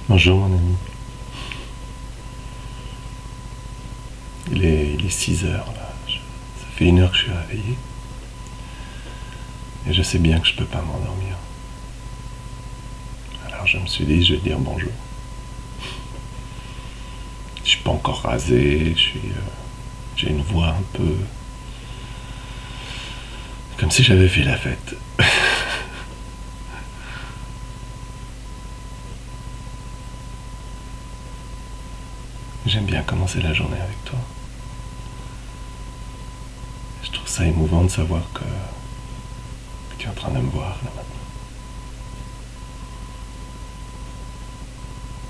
Bonjour mon ami. Il est 6 heures là. Ça fait 1 heure que je suis réveillé. Et je sais bien que je peux pas m'endormir. Alors je me suis dit, je vais dire bonjour. Je suis pas encore rasé, j'ai une voix un peu comme si j'avais fait la fête. J'aime bien commencer la journée avec toi. Je trouve ça émouvant de savoir que tu es en train de me voir là maintenant.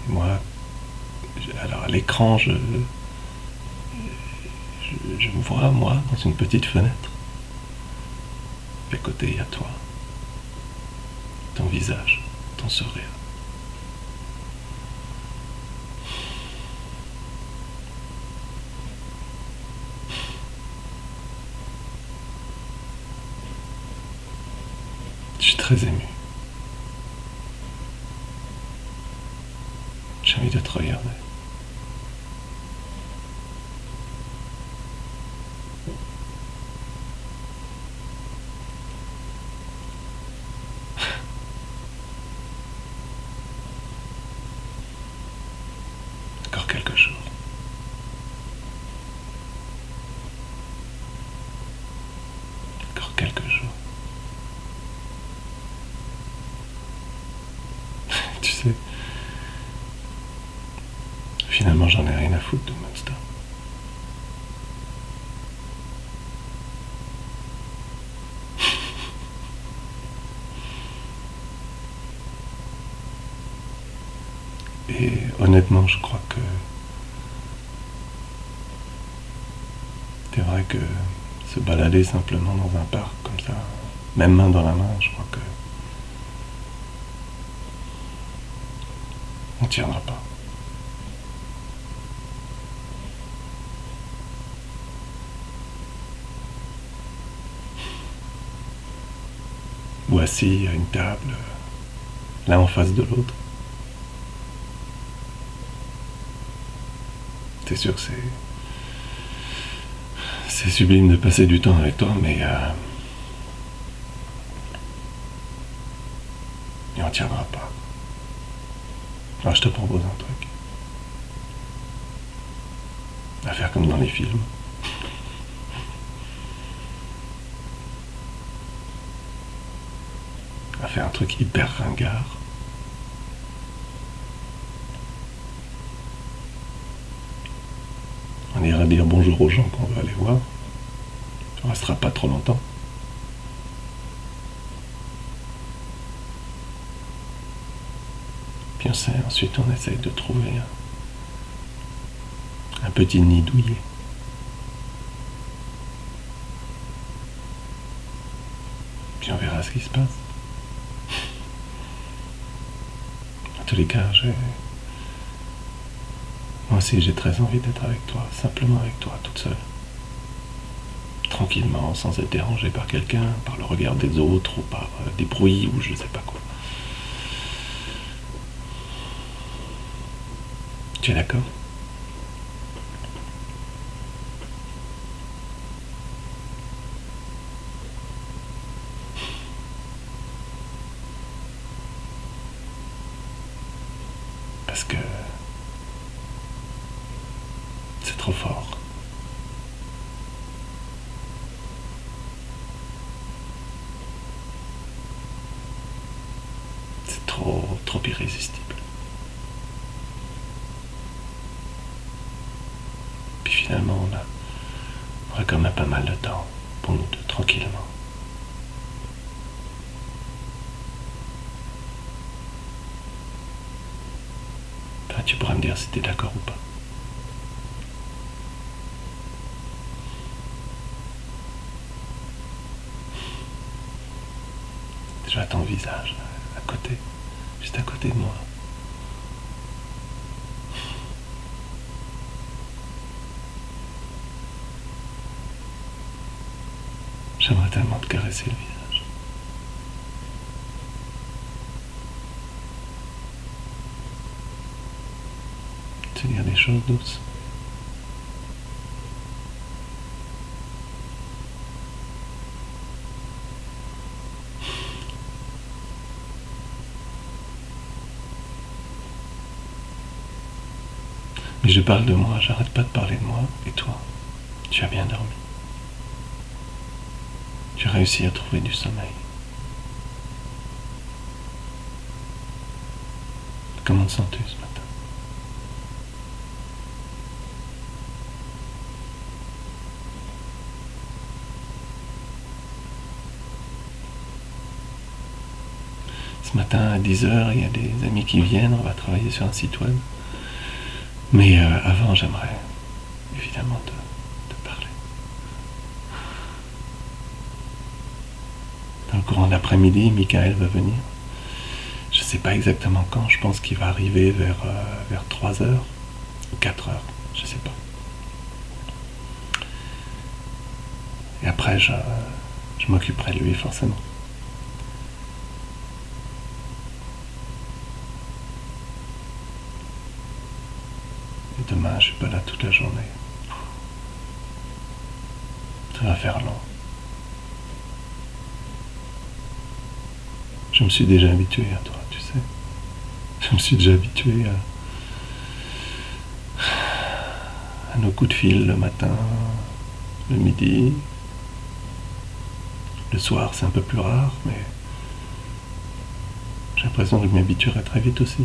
Et moi, alors à l'écran, je me vois moi dans une petite fenêtre. Et à côté, il y a toi, ton visage, ton sourire. Je suis très ému. J'ai envie de te regarder. Encore quelques jours. Encore quelques jours. Tu sais, finalement j'en ai rien à foutre de Monster. Et honnêtement, je crois que c'est vrai que se balader simplement dans un parc comme ça, même main dans la main, je crois que on tiendra pas. Ou assis à une table, l'un en face de l'autre. C'est sûr que c'est sublime de passer du temps avec toi, mais on tiendra pas. Alors je te propose un truc. À faire comme dans les films. À faire un truc hyper ringard. On ira dire bonjour aux gens qu'on va aller voir. On restera pas trop longtemps. Puis ensuite on essaye de trouver un petit nid douillet. Puis on verra ce qui se passe. En tous les cas, moi aussi j'ai très envie d'être avec toi, simplement avec toi, toute seule. Tranquillement, sans être dérangé par quelqu'un, par le regard des autres, ou par des bruits, ou je sais pas quoi. Tu es d'accord? Parce que c'est trop fort. C'est trop irrésistible. Puis finalement, on a quand même pas mal de temps pour nous deux, tranquillement. Enfin, tu pourras me dire si t'es d'accord ou pas. Je vois ton visage, à côté, juste à côté de moi. J'aimerais tellement te caresser le visage. te dire des choses douces. Mais je parle de moi, j'arrête pas de parler de moi. Et toi, tu as bien dormi. Tu as réussi à trouver du sommeil. Comment te sens-tu ce matin? Ce matin à 10 h, il y a des amis qui viennent, on va travailler sur un site web. Mais avant, j'aimerais évidemment te parler. Dans le courant de l'après-midi, Michael va venir. Je ne sais pas exactement quand, je pense qu'il va arriver vers 3 h ou 4 h, je ne sais pas. Et après, je m'occuperai de lui forcément. Et demain, je ne suis pas là toute la journée. Ça va faire long. Je me suis déjà habitué à toi, tu sais. Je me suis déjà habitué à nos coups de fil le matin, le midi. Le soir, c'est un peu plus rare, mais j'ai l'impression que je m'habituerai très vite aussi.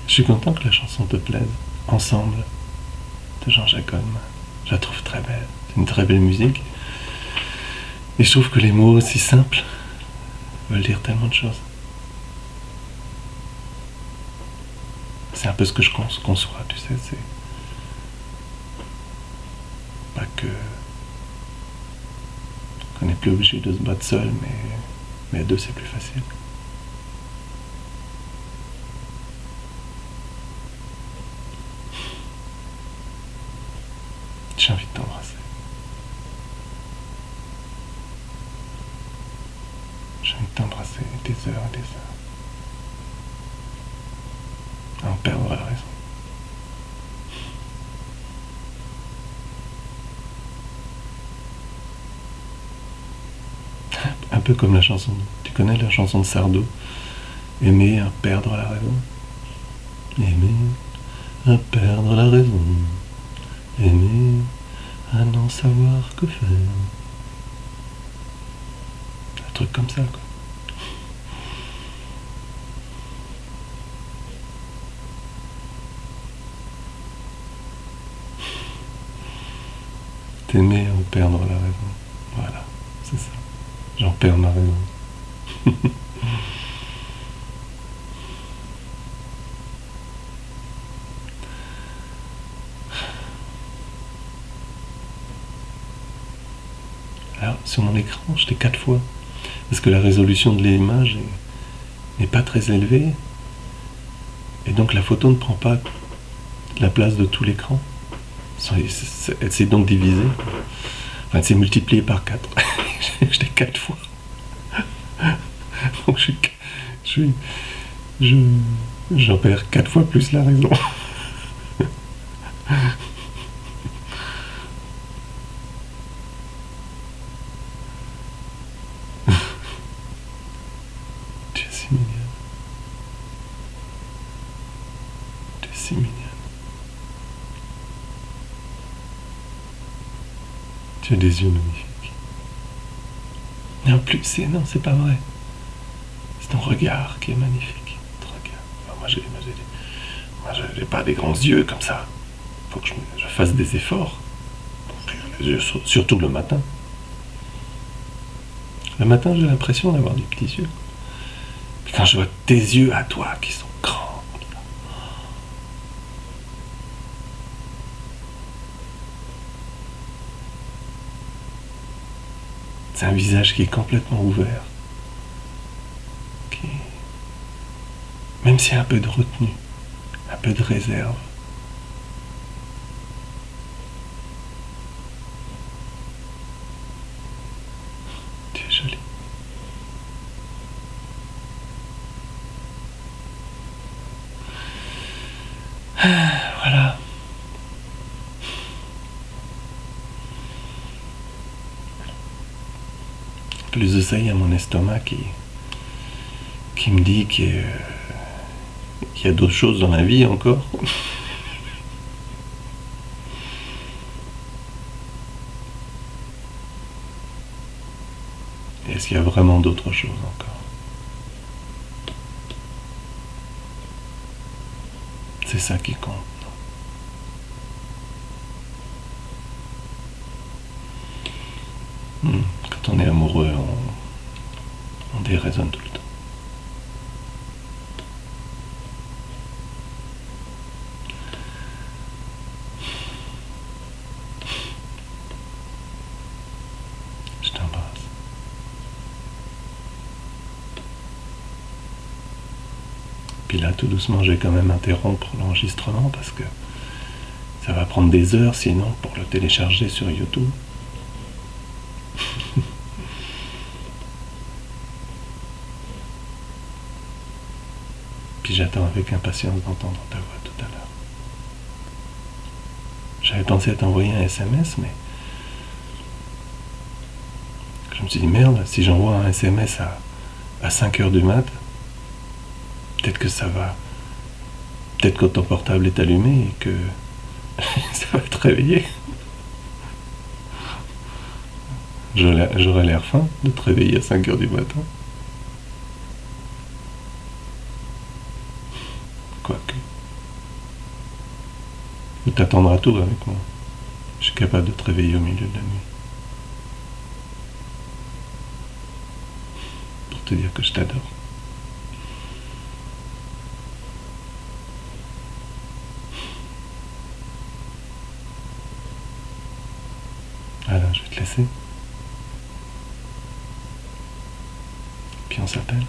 Je suis content que la chanson te plaise. Ensemble, de Jean-Jacques Goldman. Je la trouve très belle. C'est une très belle musique. Et je trouve que les mots aussi simples veulent dire tellement de choses. C'est un peu ce que je conçois, tu sais. C'est pas qu'on n'est plus obligé de se battre seul, mais à deux, c'est plus facile. J'ai envie de t'embrasser. J'ai envie de t'embrasser des heures et des heures. À en perdre la raison. Un peu comme la chanson. Tu connais la chanson de Sardou? Aimer à perdre la raison. Aimer à perdre la raison. Aimer à n'en savoir que faire. Un truc comme ça, quoi. T'aimer à en perdre la raison. Voilà, c'est ça. J'en perds ma raison. Alors, sur mon écran, j'étais 4 fois. Parce que la résolution de l'image n'est pas très élevée. Et donc la photo ne prend pas la place de tout l'écran. Elle s'est donc divisée. Enfin, elle s'est multipliée par 4. J'étais 4 fois. Donc j'en perds 4 fois plus la raison. Tu es si mignonne. Tu es si mignonne. Tu as des yeux magnifiques. Et en plus, c'est pas vrai. C'est ton regard qui est magnifique. Ton regard. Alors moi, j'ai pas des grands yeux comme ça. Faut que je fasse des efforts. Les yeux, surtout le matin. Le matin, j'ai l'impression d'avoir des petits yeux. Puis quand je vois tes yeux à toi qui sont grands comme ça. C'est un visage qui est complètement ouvert. Même s'il y a un peu de retenue, un peu de réserve. Tu es jolie. Voilà. En plus de ça, il y a mon estomac qui me dit qu'il y a d'autres choses dans la vie encore. Est-ce qu'il y a vraiment d'autres choses encore? C'est ça qui compte. Quand on est amoureux, on déraisonne tout le temps. Je t'embrasse. Puis là, tout doucement, je vais quand même interrompre l'enregistrement parce que ça va prendre des heures sinon pour le télécharger sur YouTube. Puis j'attends avec impatience d'entendre ta voix tout à l'heure. J'avais pensé à t'envoyer un SMS, mais je me suis dit, merde, si j'envoie un SMS à 5h du mat, peut-être que ça va... Peut-être que ton portable est allumé et que ça va te réveiller. J'aurais l'air fin de te réveiller à 5h du matin. Quoique. Ou t'attendras tout avec moi. Je suis capable de te réveiller au milieu de la nuit. Pour te dire que je t'adore. Voilà, je vais te laisser. Puis on s'appelle.